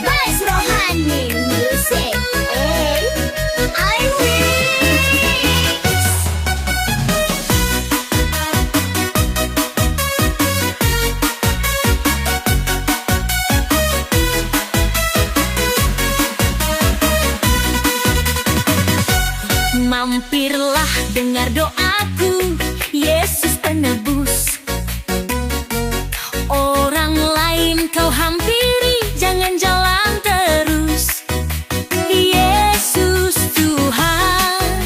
Bas Rohani Music. I Mampirlah dengar doaku, Yesus penebus. Orang lain kau hampiri, jangan jalan terus. Yesus Tuhan,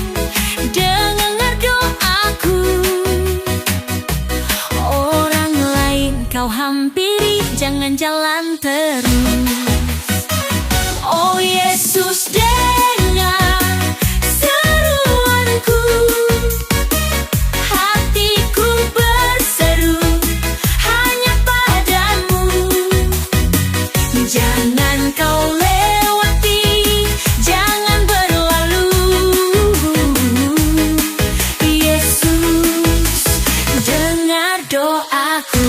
dengar doaku. Orang lain kau hampiri, jangan jalan terus. Oh Yesus, dengar seruanku, hatiku berseru hanya padamu. Jangan kau lewati, jangan berlalu. Yesus, dengar doaku.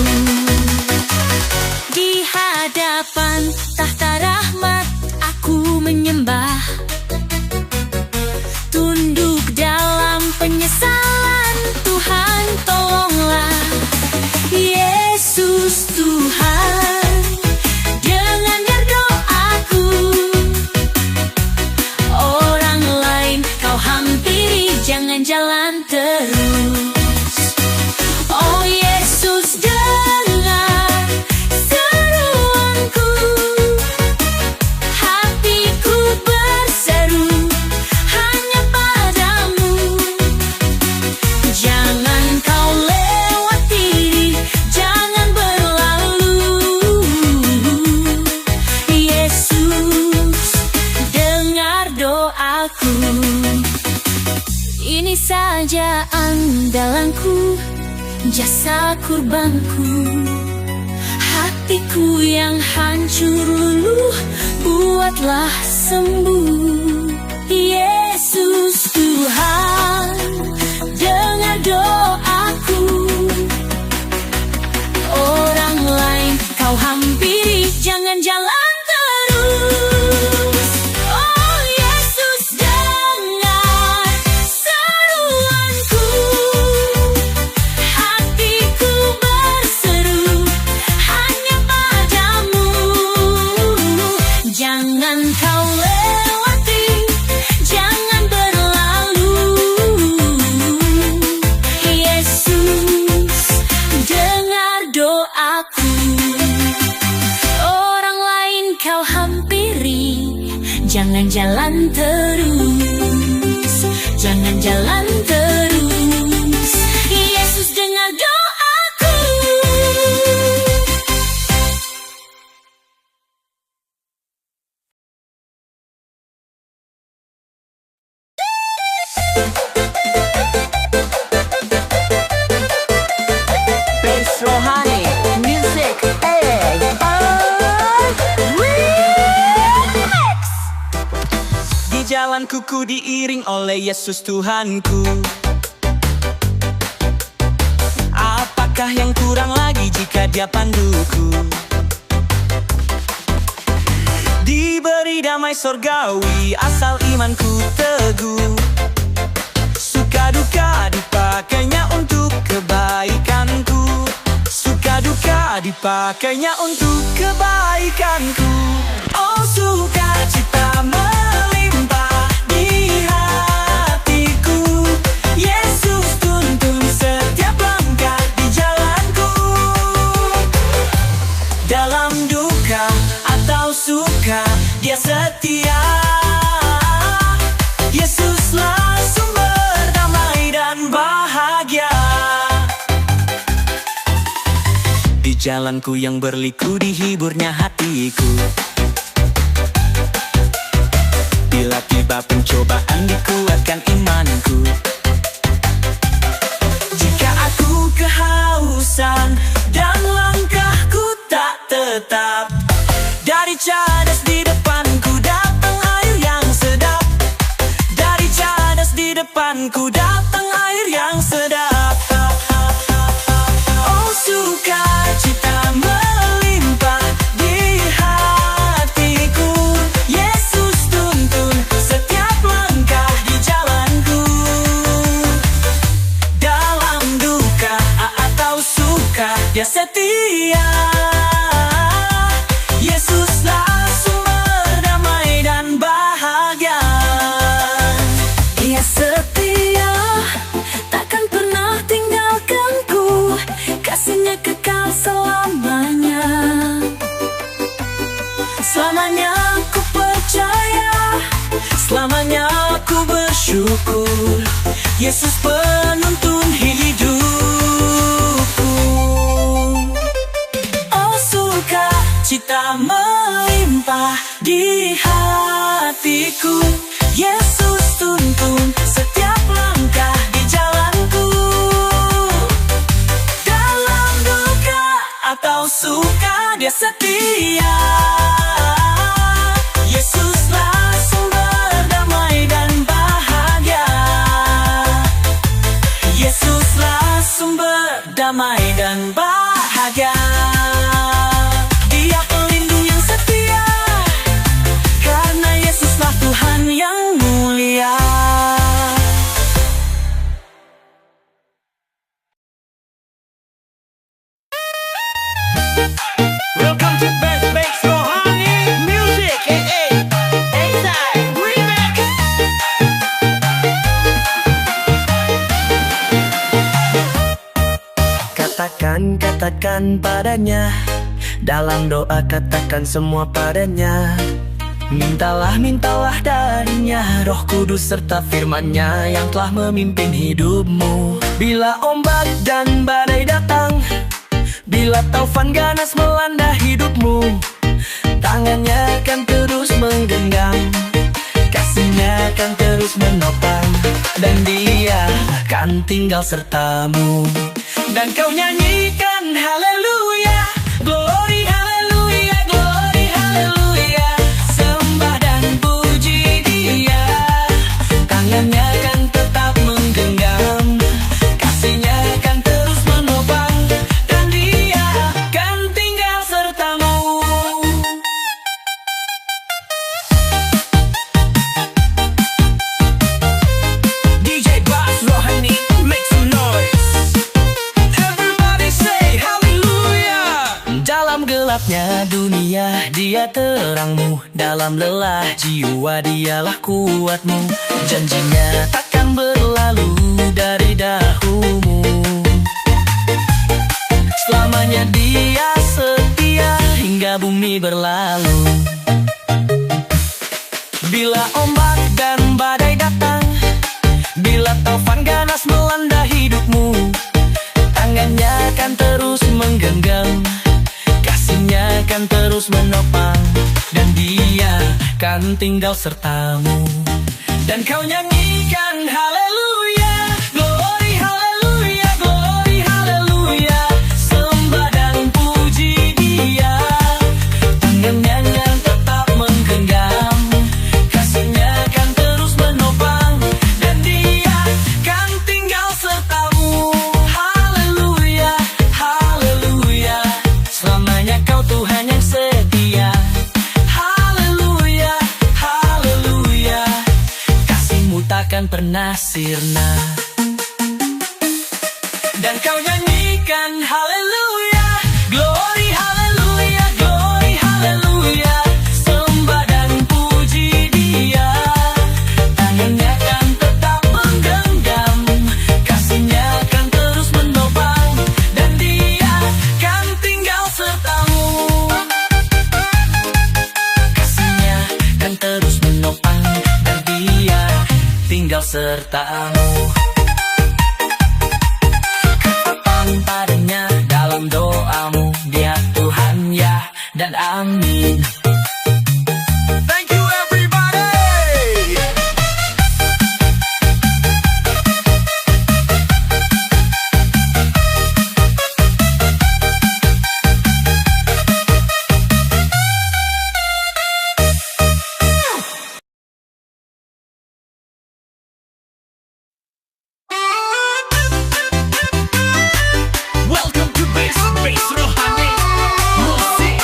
Di hadapan tahta rahmat aku menyembah, tunduk dalam penyesalan. Tuhan tolonglah. Yesus Tuhan, dengar doaku. Orang lain kau hampiri, jangan jalan terus. Oh Yesus, dengar seruanku, hatiku berseru hanya padamu. Jangan kau lewati, jangan berlalu. Yesus, dengar doaku. Ini saja andalanku, jasa kurbanku. Hatiku yang hancur luluh, buatlah sembuh. Yesus Tuhan, dengar doaku. Orang lain kau hampiri, jangan jalan terus. Oh Yesus, dengar seruanku, hatiku berseru hanya padamu. Jangan kau lewati, jangan berlalu. Yesus, dengar doaku. Orang lain kau hampiri, jangan jalan terus. Jangan jalan terus. Yesus, dengar doaku. Bas Rohani Music. Di jalanku ku diiring oleh Yesus Tuhanku. Apakah yang kurang lagi jika Dia panduku? Diberi damai sorgawi asal imanku teguh. Suka duka dipakainya untuk kebaikanku. Suka duka dipakainya untuk kebaikanku. Oh sukacita melimpah di hatiku. Yesus tuntun setiap langkah di jalanku. Dalam duka atau suka Dia setia. Yesuslah sumber damai dan bahagia. Di jalanku yang berliku dihiburnya hatiku. Bila tiba pencobaan dikuatkan imanku. Jika aku kehausan dan langkahku tak tetap, dari cadas di depanku datang air yang sedap. Dari cadas di depanku datang air yang sedap. Oh sukacita suka, Dia setia. Yesuslah sumber damai dan bahagia. Dia setia, takkan pernah tinggalkanku. Kasihnya kekal selamanya. Selamanya ku percaya, selamanya ku bersyukur. Yesus penuntun hidupku. Oh, suka cita melimpah di hatiku. Yesus tuntun setiap langkah di jalanku. Dalam duka atau suka, Dia setia. Yesuslah sumber damai dan bahagia. Yesuslah sumber damai dan bahagia. Dia pelindung yang setia, karena Yesuslah Tuhan yang mulia. Welcome to Best Rohani Music. Exile Remix. Katakan padanya, dalam doa katakan semua padanya. Mintalah darinya, Roh Kudus serta firman-Nya yang telah memimpin hidupmu. Bila ombak dan badai datang, bila taufan ganas melanda hidupmu, tangannya akan terus menggenggam, kasih-Nya akan terus menopang, dan Dia akan tinggal sertamu. Dan kau nyanyikan haleluya, glory haleluya, glory haleluya, sembah dan puji Dia. Tangannya akan tetap menggenggam, kasih-Nya akan terus menopang, dan Dia akan tinggal sertamu. DJ Bass Rohani, make some noise. Everybody say hallelujah. Dalam gelapnya dunia, Dia terangmu. Dalam lelah jiwa, Dialah kuatmu. Janjinya takkan berlalu dari dahumu. Selamanya Dia setia hingga bumi berlalu. Bila ombak dan badai datang, bila taufan ganas melanda hidupmu, tangannya akan terus menggenggam, kasih-Nya akan terus menopang, dan Dia akan tinggal sertamu. Dan kau nyanyikan haleluya, glory haleluya, glory haleluya, sembah dan puji Dia. Tangannya yang tetap menggenggam, kasih-Nya akan terus menopang, dan Dia akan tinggal sertamu. Haleluya, haleluya, selamanya Kau Tuhan yang setia. Haleluya, haleluya, kasih-Mu takkan pernah sirna. Dan kau nyanyikan haleluya, glory haleluya, glory haleluya, sembah dan puji Dia. Tangannya akan tetap menggenggam, kasih-Nya akan terus menopang, dan Dia akan tinggal sertamu. Kasih-Nya akan terus menopang, dan Dia tinggal sertamu. Katakan padanya dalam doamu, Dia Tuhan ya dan amin. Thank you everybody. Welcome to Base Rohani Musik.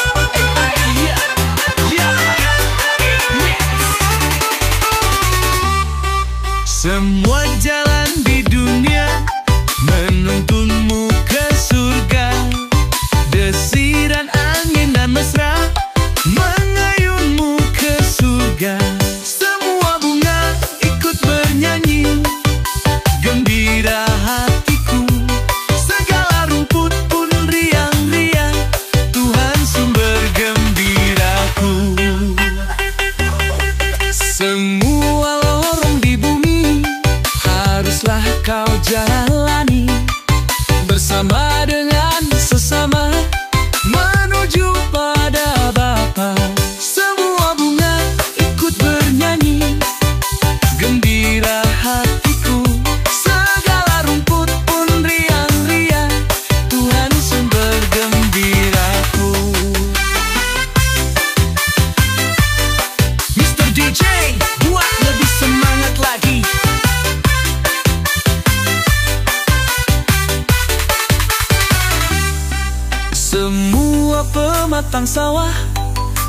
Semua pematang sawah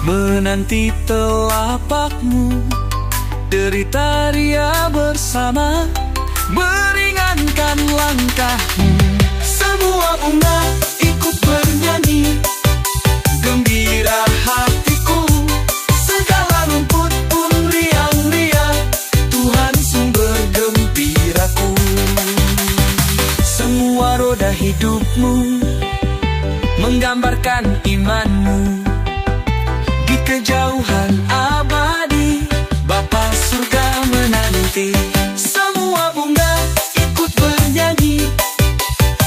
menanti telapakmu. Derita ria bersama meringankan langkahmu. Semua bunga ikut bernyanyi, gembira hatiku. Segala rumput pun riang-riang, Tuhan sumber gembiraku. Semua roda hidupmu menggambarkan imanmu. Di kejauhan abadi Bapa surga menanti. Semua bunga ikut bernyanyi,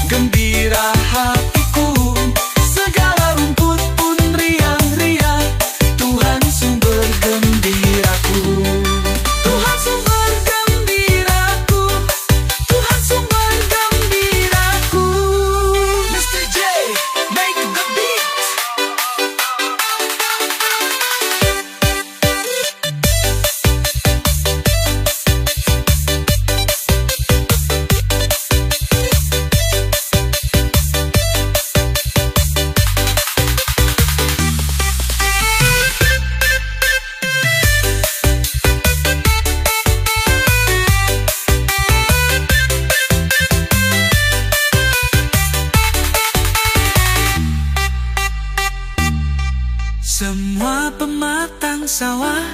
gembira hatiku. Segala rumput pun riang-riang, Tuhan sumber gembiraku. Tuhan sumber gembiraku, Tuhan sumber gembiraku. Mr. J, make the beat. Semua pematang sawah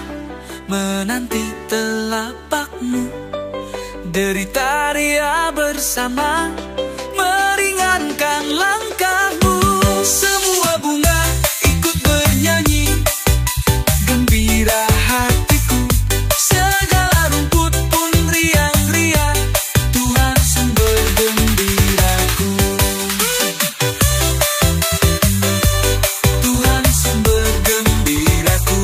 menanti telapakmu. Derita ria bersama meringankan langkahmu. Semua bunga ikut bernyanyi, gembira hatiku. Segala rumput pun riang-riang, Tuhan sumber gembiraku. Tuhan sumber gembiraku.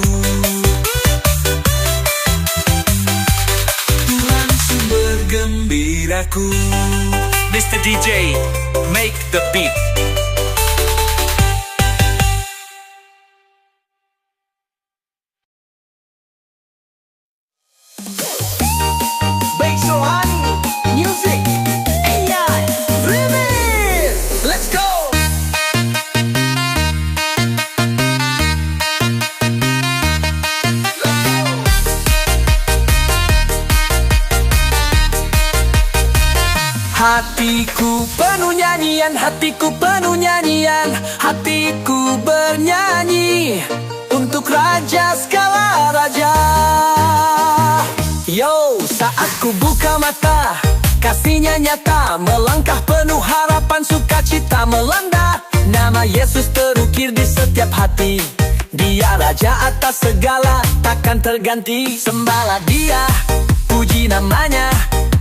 Tuhan sumber gembiraku. Mr. DJ, make the beat. Bass Rohani Music AI Remix. Let's go. Hatiku penuh nyanyian, hatiku penuh nyanyian, hatiku bernyanyi untuk Raja segala raja. Yo, saat ku buka mata, kasihnya nyata, melangkah penuh harapan, sukacita melanda. Nama Yesus terukir di setiap hati, Dia Raja atas segala, takkan terganti. Sembahlah Dia, puji namanya,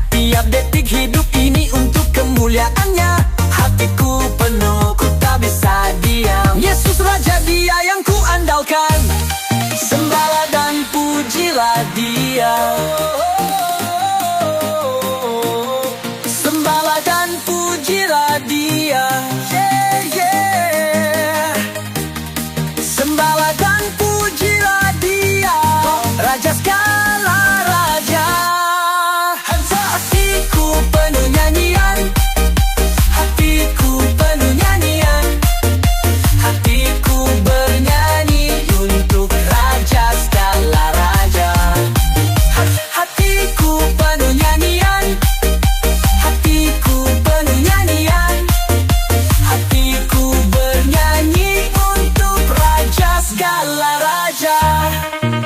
tiap detik hidup ini untuk kemuliaannya. Hatiku penuh, ku tak bisa diam. Yesus Raja, Dia yang ku andalkan. Sembahlah dan pujilah Dia. Sembahlah dan pujilah Dia. Yeah, yeah. Sembahlah dan pujilah Dia, Raja segala raja. Hatiku penuh nyanyian, hatiku penuh nyanyian, hatiku bernyanyi untuk Raja segala raja. Hatiku penuh nyanyian, hatiku penuh nyanyian, hatiku bernyanyi untuk Raja segala raja.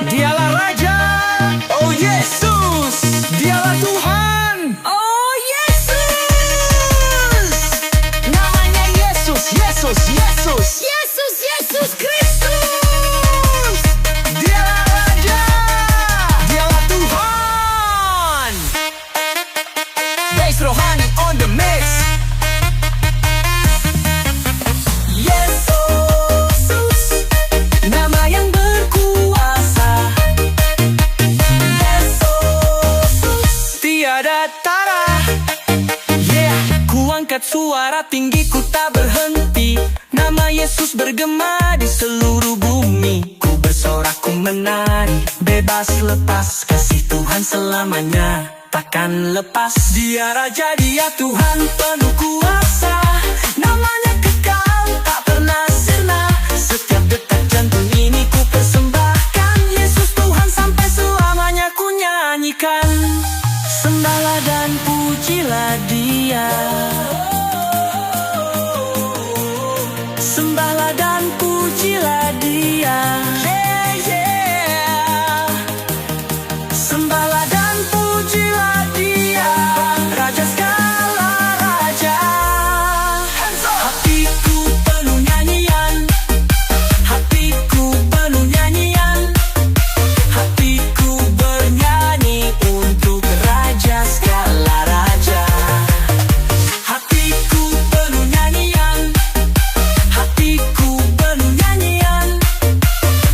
Dialah Raja, oh Yesus, Dialah Tuhan, oh Yesus. Namanya Yesus, Yesus, Yesus. Yesus, Yesus Kristus. Dialah Raja, Dialah Tuhan. Bass Rohani on the mix. Yesus, nama yang berkuasa. Yesus, tiada tara. Yeah, ku angkat suara tinggi, ku tak berhenti. Nama Yesus bergema di seluruh bumi. Ku bersorak, ku menari, bebas lepas. Kasih Tuhan selamanya takkan lepas. Dia Raja, Dia Tuhan penuh kuasa. Namanya kekal, tak pernah Sembahlah dan pujilah Dia. Yeah, yeah. Sembahlah dan pujilah Dia, Raja segala raja. Hatiku penuh nyanyian, hatiku penuh nyanyian, hatiku bernyanyi untuk Raja segala raja. Hatiku penuh nyanyian, hatiku penuh nyanyian,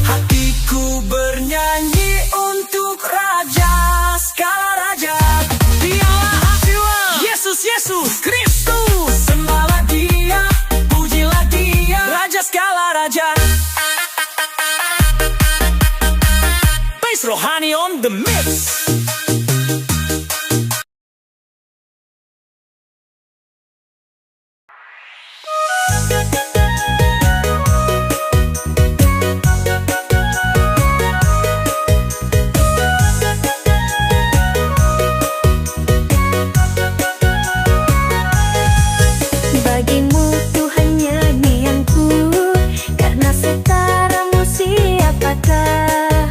hatiku bernyanyi untuk Raja segala raja. Dialah Tuhan Yesus, Yesus Kristus. Sembahlah Dia, pujilah Dia, Raja segala raja. Bass Rohani on the mix. Bagimu Tuhan nyanyianku, karena setaramu siapakah?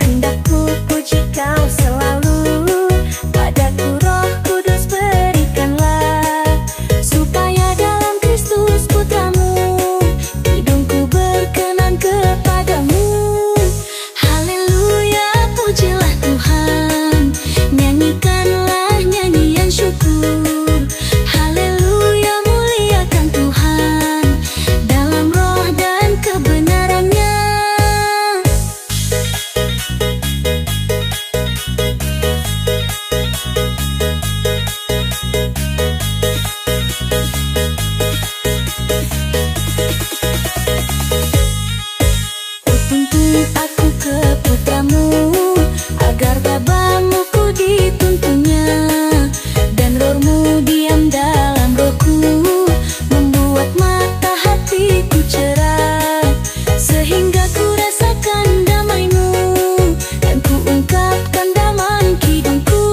Hendak ku puji Kau selalu, padaku Roh Kudus berikanlah, supaya dalam Kristus Putramu hidupku berkenan kepadamu. Haleluya, pujilah Tuhan, nyanyikanlah nyanyian syukur. Haleluya, muliakan Tuhan dalam roh dan kebenarannya. Tuntun aku ke Putramu, agar babamu ku dituntunnya, dan rohmu diam dalam rohku, membuat mata hatiku cerah, sehingga ku rasakan damai-Mu, dan ku ungkapkan dalam hidupku.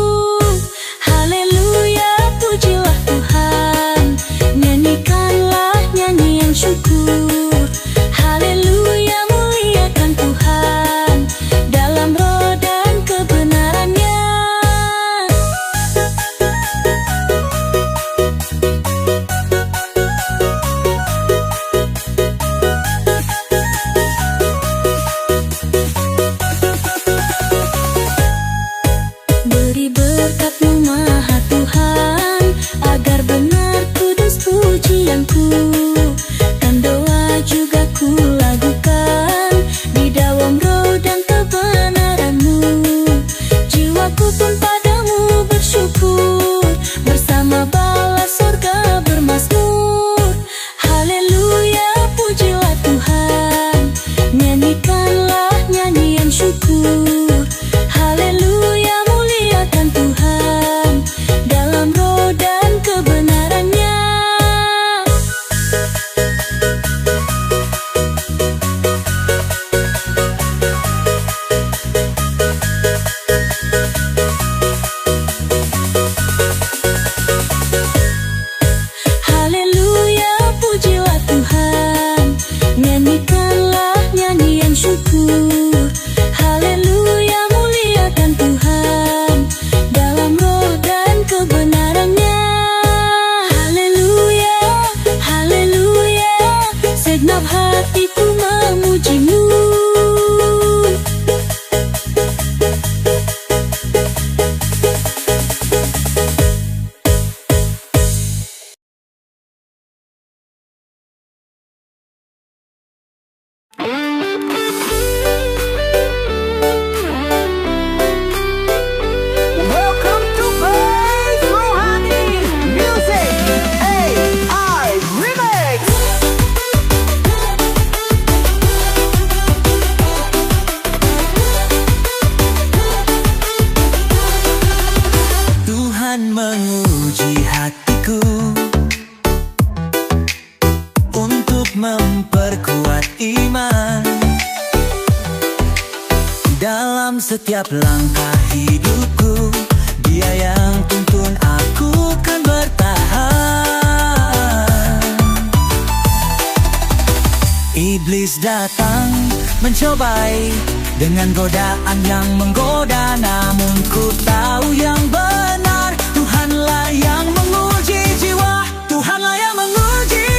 Haleluya, pujilah Tuhan, nyanyikanlah nyanyian syukur. Haleluya, muliakan Tuhan dalam roh dan kebenarannya. Beri berkat-Mu Maha Tuhan, agar benar kudus pujianku, dan doa juga ku lakukan di dalam roh dan kebenaran-Mu. Jiwaku pun padamu bersyukur, bersama bala surga bermazmur. Haleluya, pujilah Tuhan, nyanyikanlah nyanyian syukur. Haleluya, muliakan Tuhan dalam roh dan kebenarannya. Haleluya, pujilah Tuhan, nyanyikanlah nyanyian syukur. Haleluya, muliakan Tuhan dalam roh dan kebenarannya. Haleluya, haleluya, segenap hatiku memuji-Mu. Welcome to Bass Rohani Music AI Remix. Tuhan menguji hatiku untuk memperkuat iman dalam setiap langkah hidupku. Dia yang tuntun aku kan bertahan. Iblis datang mencobai dengan godaan yang menggoda, namun ku tahu yang benar, Tuhanlah yang menguji jiwa. Tuhanlah yang menguji,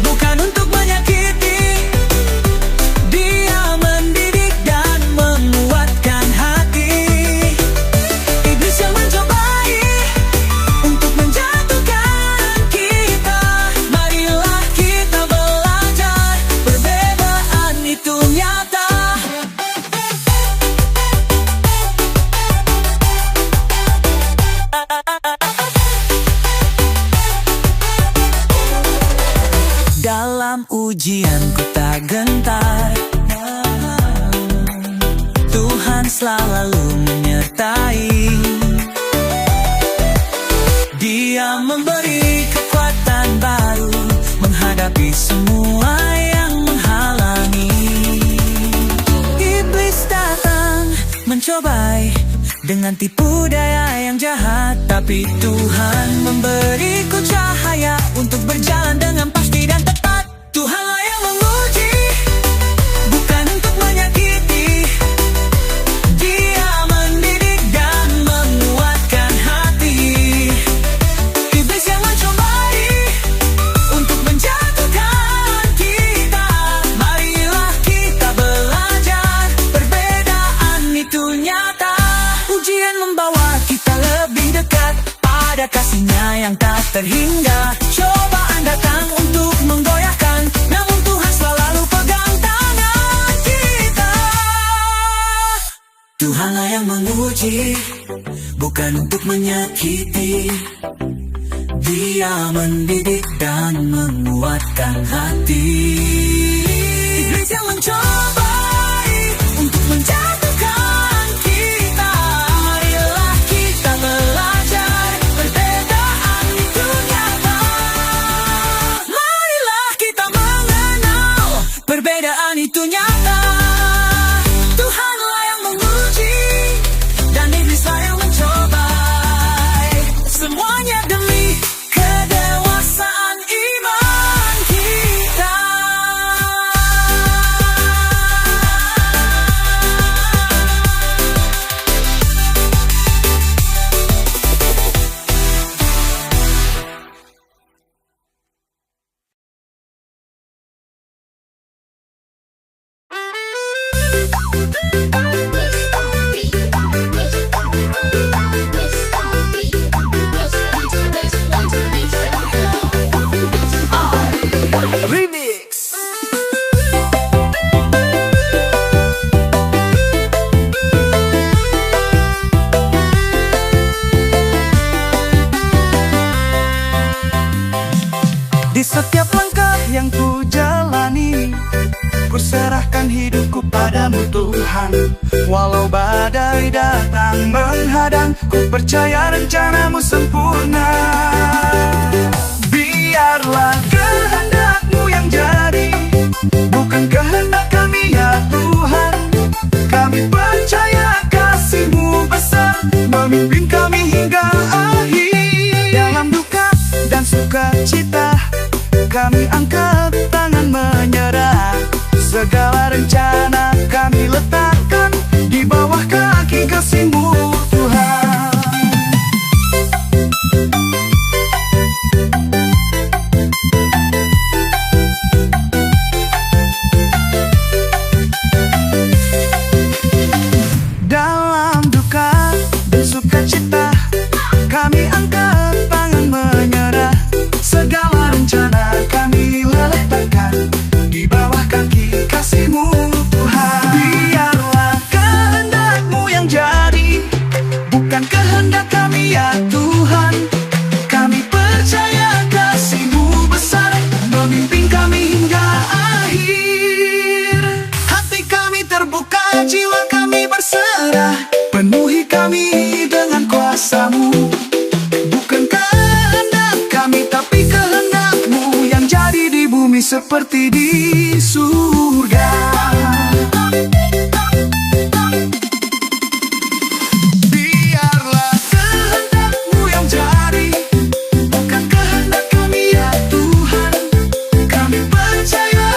bukan untuk menyakiti. Dia mendidik dan menguatkan hati. Iblis yang mencobai untuk menjatuhkan kita. Marilah kita belajar, perbedaan itu nyata. Dalam ujian ku tak gentar, Tuhan selalu menyertai. Dia memberi kekuatan baru menghadapi semua yang menghalangi. Iblis datang mencobai dengan tipu daya yang jahat, tapi Tuhan memberiku cahaya untuk berjalan dengan pasti dan tepat. Tuhanlah yang menguji, bukan untuk menyakiti. Dia mendidik dan menguatkan hati. Iblis yang mencobai untuk menjatuhkan kita. Marilah kita belajar, perbedaan itu nyata. Ujian membawa kita lebih dekat pada kasih-Nya yang tak terhingga. Cobaan datang untuk menggoyahkan, namun Tuhan selalu pegang tangan kita. Tuhanlah yang menguji, bukan untuk menyakiti. Dia mendidik dan menguatkan hati. Iblis yang mencobai untuk menjatuhkan kita. Marilah kita belajar, perbedaan itu nyata. Marilah kita mengenal, perbedaan itu nyata. Tuhanlah yang menguji dan iblislah yang mencobai. Semuanya demi kedewasaan iman kita. Remix. Di setiap langkah yang ku jalani, ku serahkan hidupku padamu Tuhan. Walau badai datang menghadang, ku percaya rencanamu sempurna. Biarlah kehendak-Mu yang jadi, bukan kehendak kami ya Tuhan. Kami percaya kasih-Mu besar, memimpin kami hingga akhir. Dalam duka dan sukacita, kami angkat tangan menyerah. Segala rencana kami letakkan di bawah kaki kasih-Mu Tuhan. Dalam duka dan sukacita, kami angkat tangan menyerah. Segala rencana kami letakkan di bawah kaki kasih-Mu Tuhan. Biarlah kehendak-Mu yang jadi, bukan kehendak kami ya Tuhan. Kami percaya kasih-Mu besar, memimpin kami hingga akhir. Hati kami terbuka, jiwa kami berserah. Penuhi kami dengan kuasa-Mu. Bukan kehendak kami, tapi kehendak-Mu yang jadi di bumi seperti di surga. Biarlah kehendak-Mu yang jadi, bukan kehendak kami ya Tuhan. Kami percaya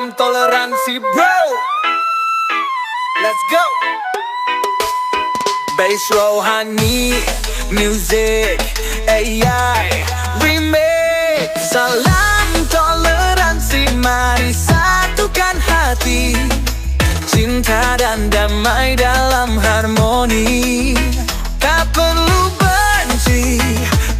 Salam toleransi bro. Let's go. Bass rohani, music, AI, remix. Salam toleransi, mari satukan hati. Cinta dan damai dalam harmoni. Tak perlu benci,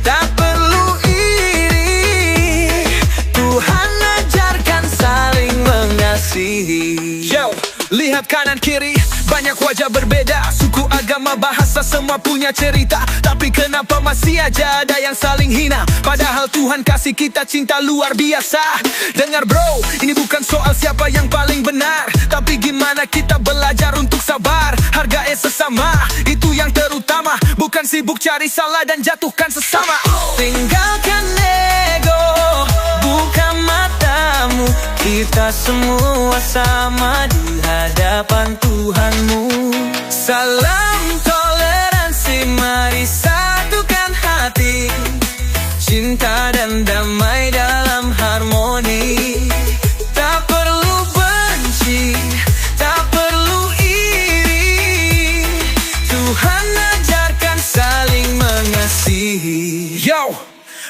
tak perlu iri. Tuhan ajarkan saling mengasihi. Yo, lihat kanan kiri, banyak wajah berbeda. Suku, agama, bahasa, semua punya cerita. Tapi kenapa masih aja ada yang saling hina? Padahal Tuhan kasih kita cinta luar biasa. Dengar bro, ini bukan soal siapa yang paling benar, tapi gimana kita belajar untuk sabar. Hargai sesama, itu yang terutama. Bukan sibuk cari salah dan jatuhkan sesama. Tinggalkan ego, buka matamu. Kita semua sama di hadapan Tuhanmu. Salam toleransi, mari satukan hati. Cinta dan damai dalam harmoni. Tak perlu benci, tak perlu iri. Tuhan ajarkan saling mengasihi. Yo,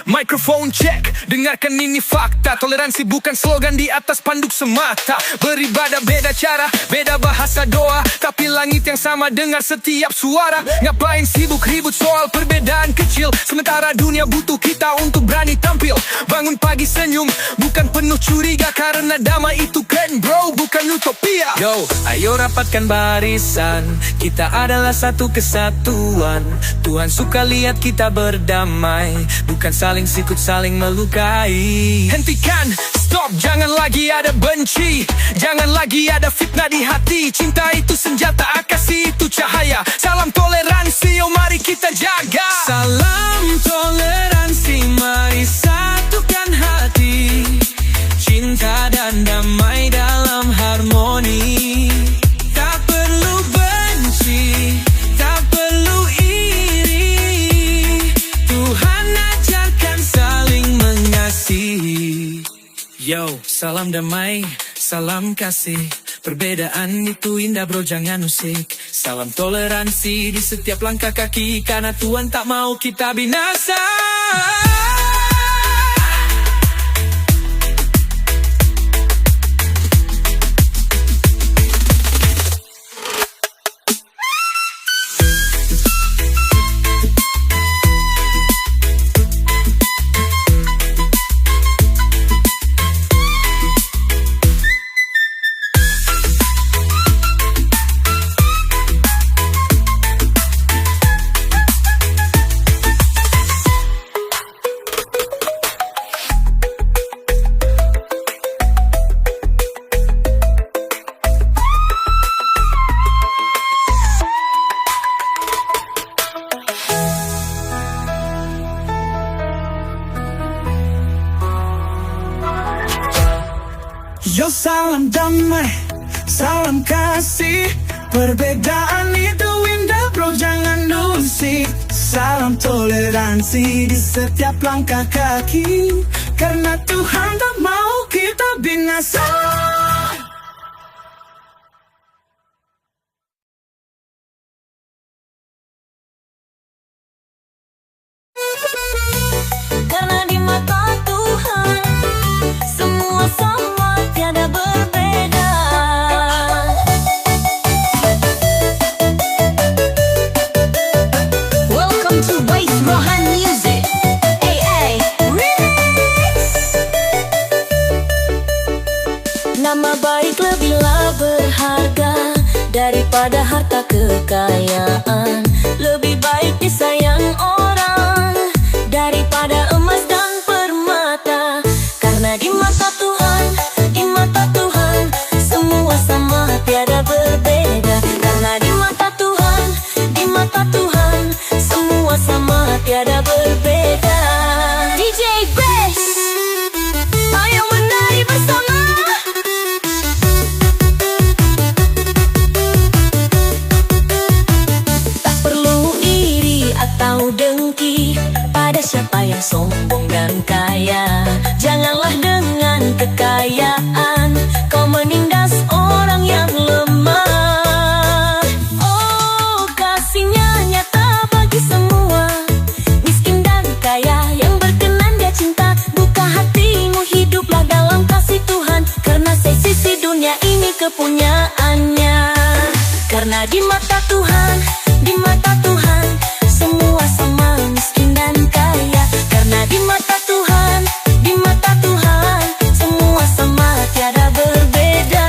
microphone check, dengarkan ini fakta. Toleransi bukan slogan di atas panduk semata. Beribadah beda cara, beda bahasa doa, tapi langit yang sama dengar setiap suara. Ngapain sibuk ribut soal perbedaan kecil, sementara dunia butuh kita untuk berani tampil. Bangun pagi senyum, bukan penuh curiga, karena damai itu keren bro, bukan utopia. Yo, ayo rapatkan barisan, kita adalah satu kesatuan. Tuhan suka lihat kita berdamai, bukan saling sikut, saling melukai. Hentikan, stop, jangan lagi ada benci, jangan lagi ada fitnah di hati. Cinta itu senjata, kasih itu cahaya. Salam toleransi, yo mari kita jaga. Salam toleransi, mari satukan hati. Cinta dan damai dalam harmoni. Tak perlu benci, tak perlu iri. Tuhan ajarkan saling mengasihi. Yo, salam damai, salam kasih. Perbedaan itu indah bro, jangan usik. Salam toleransi di setiap langkah kaki, karena Tuhan tak mau kita binasa. Yo, salam damai, salam kasih. Perbedaan itu indah bro, jangan usik. Salam toleransi di setiap langkah kaki, karena Tuhan tak mau kita binasa. Karena di mata Tuhan semua sama, tiada berbeda. Welcome to Bass Rohan Music. AI Remix. Nama baik lebihlah berharga daripada harta kekayaan. Lebih baik disayang orang daripada emas dan permata. Karena di mata Tuhan, di mata Tuhan semua sama, tiada berbeda. Karena di mata Tuhan, di mata Tuhan semua sama, tiada berbeda. DJ Bass, ayo menari bersama. Tak perlu iri atau dengki pada siapa yang sombong dan kaya. Janganlah dengan kekayaan kau kepunyaannya. Karena di mata Tuhan, semua sama miskin dan kaya. Karena di mata Tuhan, semua sama tiada berbeda.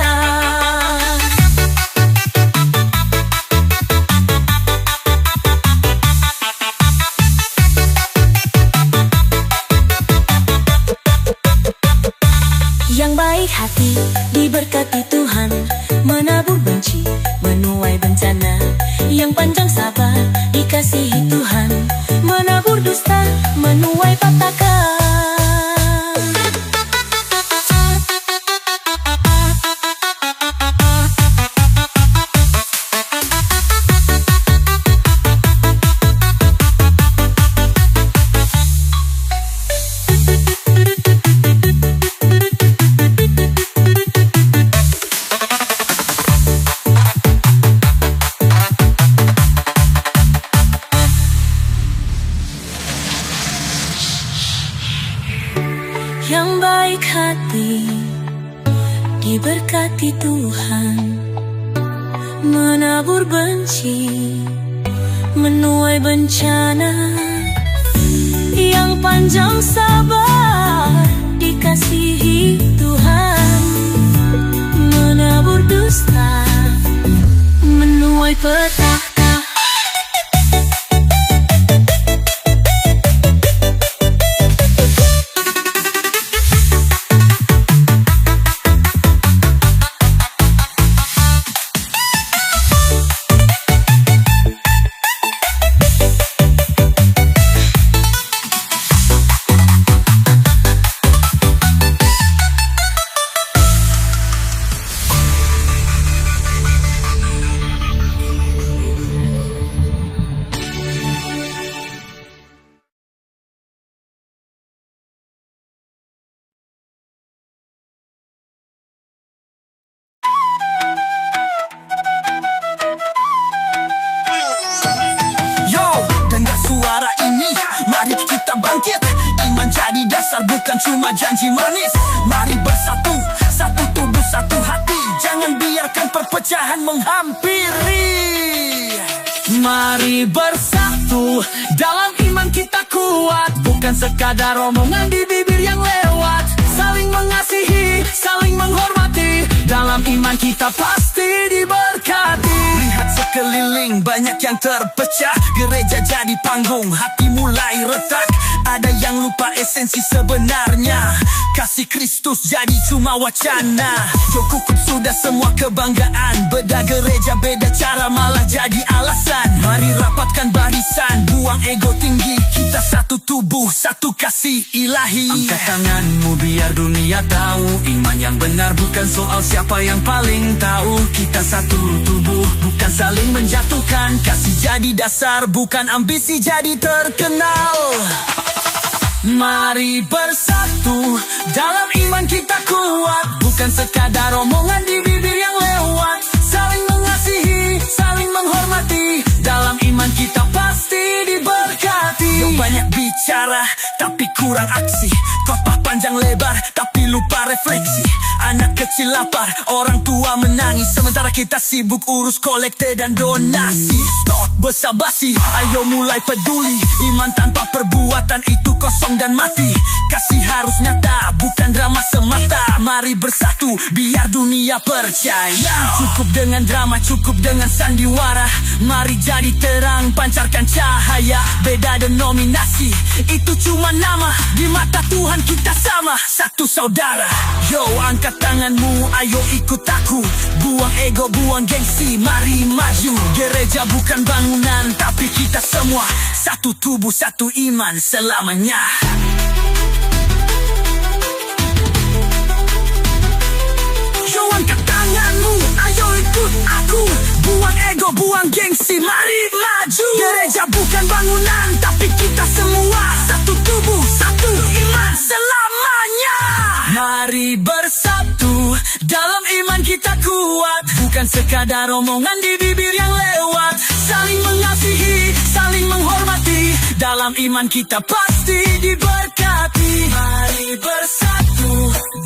Yang baik hati diberkati Tuhan, menabur benci, menuai bencana. Yang panjang sabar dikasihi Tuhan, menabur dusta, menuai petaka. Yang baik hati diberkati Tuhan, menabur benci, menuai bencana. Yang panjang sabar dikasihi Tuhan, menabur dusta, menuai petaka. Mari kita bangkit, iman jadi dasar bukan cuma janji manis. Mari bersatu, satu tubuh satu hati, jangan biarkan perpecahan menghampiri. Mari bersatu, dalam iman kita kuat, bukan sekadar omongan di bibir yang lewat. Saling mengasihi, saling menghormati, dalam iman kita pasti diberkati. Lihat sekeliling banyak yang terpecah, gereja jadi panggung, hati mulai retak. Ada yang lupa esensi sebenarnya, kasih Kristus jadi cuma wacana. Cukup sudah semua kebanggaan, beda gereja beda cara malah jadi alasan. Mari rapatkan barisan, buang ego tinggi, kita satu tubuh, satu kasih ilahi. Angkat tanganmu biar dunia tahu, iman yang benar bukan soal siapa yang paling tahu. Kita satu tubuh, bukan saling menjatuhkan, kasih jadi dasar, bukan ambisi jadi terkenal. Mari bersatu, dalam iman kita kuat, bukan sekadar omongan di bibir yang lewat. Saling mengasihi, saling menghormati, dalam iman kita pasti diberkati. Yang banyak bicara, tapi kurang aksi, khotbah panjang lebar, tapi lupa refleksi. Anak kecil lapar, orang tua menangis, sementara kita sibuk urus kolekte dan donasi. Stop basa-basi, ayo mulai peduli, iman tanpa perbuatan itu kosong dan mati. Kasih harus nyata, bukan drama semata. Mari bersatu, biar dunia percaya. Cukup dengan drama, cukup dengan sandiwara. Mari jadi terang, pancarkan cahaya. Beda denominasi, itu cuma nama, di mata Tuhan kita sama, satu saudara. Yo, angkat tanganmu, ayo ikut aku, buang ego, buang gengsi, mari maju. Gereja bukan bangunan, tapi kita semua, satu tubuh, satu iman selamanya. Yo, angkat tanganmu, ayo ikut aku, buang ego, buang gengsi, mari maju. Gereja bukan bangunan, tapi kita semua, satu tubuh, satu iman selamanya. Mari bersatu, dalam iman kita kuat, bukan sekadar omongan di bibir yang lewat. Saling mengasihi, saling menghormati, dalam iman kita pasti diberkati. Mari bersatu,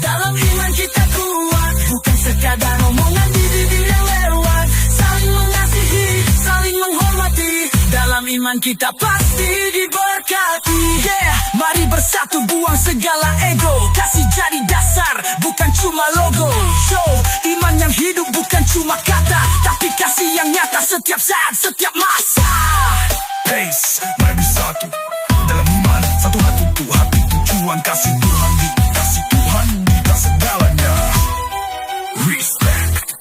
dalam iman kita kuat, bukan sekadar omongan di bibir yang lewat. Saling mengasihi, saling menghormati, dalam iman kita pasti diberkati. Yeah, mari bersatu buang segala ego, kasih jadi dasar, bukan cuma logo. Show iman yang hidup bukan cuma kata, tapi kasih yang nyata setiap saat, setiap masa. Peace, mari bersatu dalam iman, satu hati untuk hati tujuan, kasih Tuhan dikasih Tuhan kita segalanya. Respect.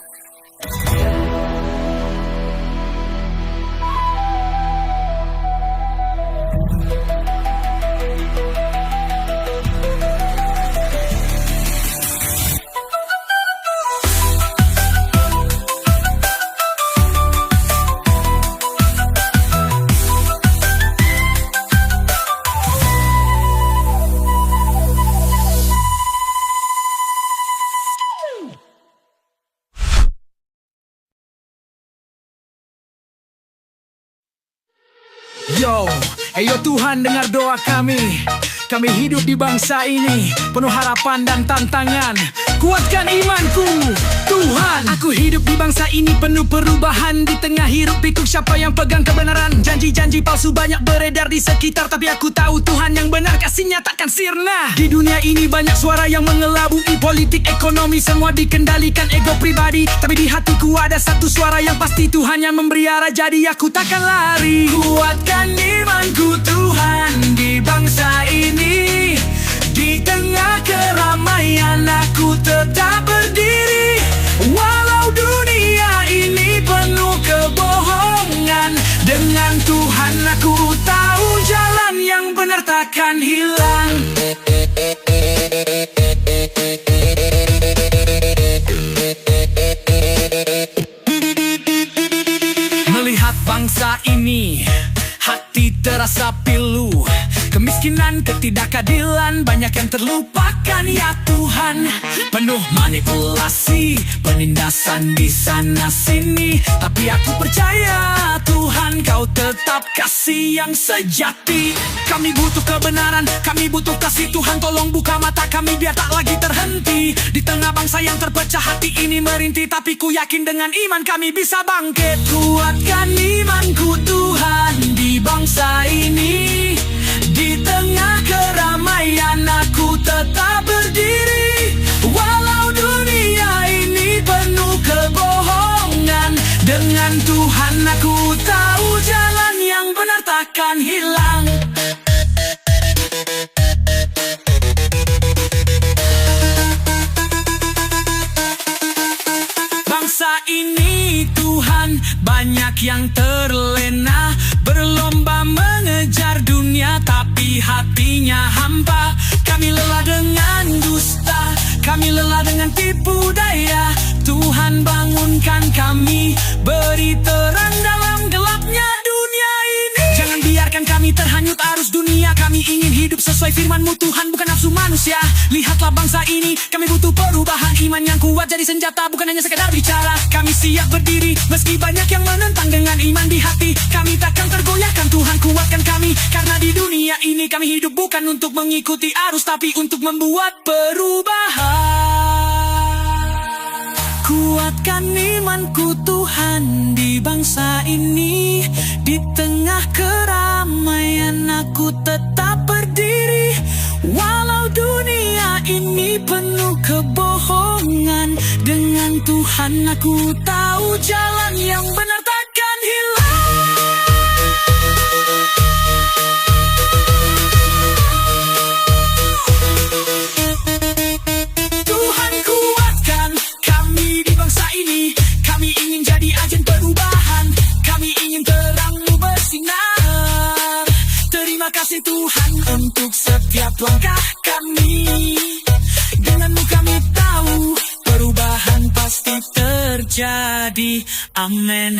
Yo, yo Tuhan dengar doa kami. Kami hidup di bangsa ini penuh harapan dan tantangan. Kuatkan imanku, Tuhan. Aku hidup di bangsa ini penuh perubahan. Di tengah hiruk pikuk siapa yang pegang kebenaran. Janji-janji palsu banyak beredar di sekitar, tapi aku tahu Tuhan yang benar kasih-Nya takkan sirna. Di dunia ini banyak suara yang mengelabui, politik, ekonomi, semua dikendalikan ego pribadi. Tapi di hatiku ada satu suara yang pasti, Tuhan yang memberi arah, jadi aku takkan lari. Kuatkan imanku Tuhan di bangsa ini. Di tengah keramaian aku tetap berdiri. Walau dunia ini penuh kebohongan, dengan Tuhan aku tahu jalan yang benar takkan hilang. Melihat bangsa ini, hati terasa pilu. Kemiskinan, ketidakadilan, banyak yang terlupakan ya Tuhan. Penuh manipulasi, penindasan di sana sini. Tapi aku percaya Tuhan Kau tetap kasih yang sejati. Kami butuh kebenaran, kami butuh kasih Tuhan. Tolong buka mata kami biar tak lagi terhenti. Di tengah bangsa yang terpecah hati ini merintih, tapi ku yakin dengan iman kami bisa bangkit. Kuatkan imanku Tuhan di bangsa ini. Di tengah keramaian aku tetap berdiri. Walau dunia ini penuh kebohongan, dengan Tuhan aku tahu jalan yang benar takkan hilang. Bangsa ini Tuhan banyak yang terlena, berlomba mengejar dunia tapi hatinya hampa. Kami lelah dengan dusta, kami lelah dengan tipu daya. Tuhan bangunkan kami, beri terang dalam gelapnya dunia ini. Jangan biarkan kami terhanyut arus dunia. Kami ingin hidup sesuai firman-Mu Tuhan, bukan nafsu manusia. Lihatlah bangsa ini, kami butuh perubahan. Iman yang kuat jadi senjata, bukan hanya sekedar bicara. Kami siap berdiri, meski banyak yang menentang. Dengan iman di hati, kami takkan tergoyahkan. Tuhan kuatkan kami, karena di dunia ini kami hidup bukan untuk mengikuti arus, tapi untuk membuat perubahan. Kuatkan imanku Tuhan di bangsa ini. Di tengah keramaian aku tetap berdiri. Walau dunia ini penuh kebohongan, dengan Tuhan aku tahu jalan yang benar takkan hilang. Tuhan kuatkan kami di bangsa ini. Kami ingin jadi agen perubahan, kami ingin terang-Mu bersinar. Terima kasih Tuhan untuk setiap langkah kami. Dengan-Mu kami tahu perubahan pasti terjadi. Amin.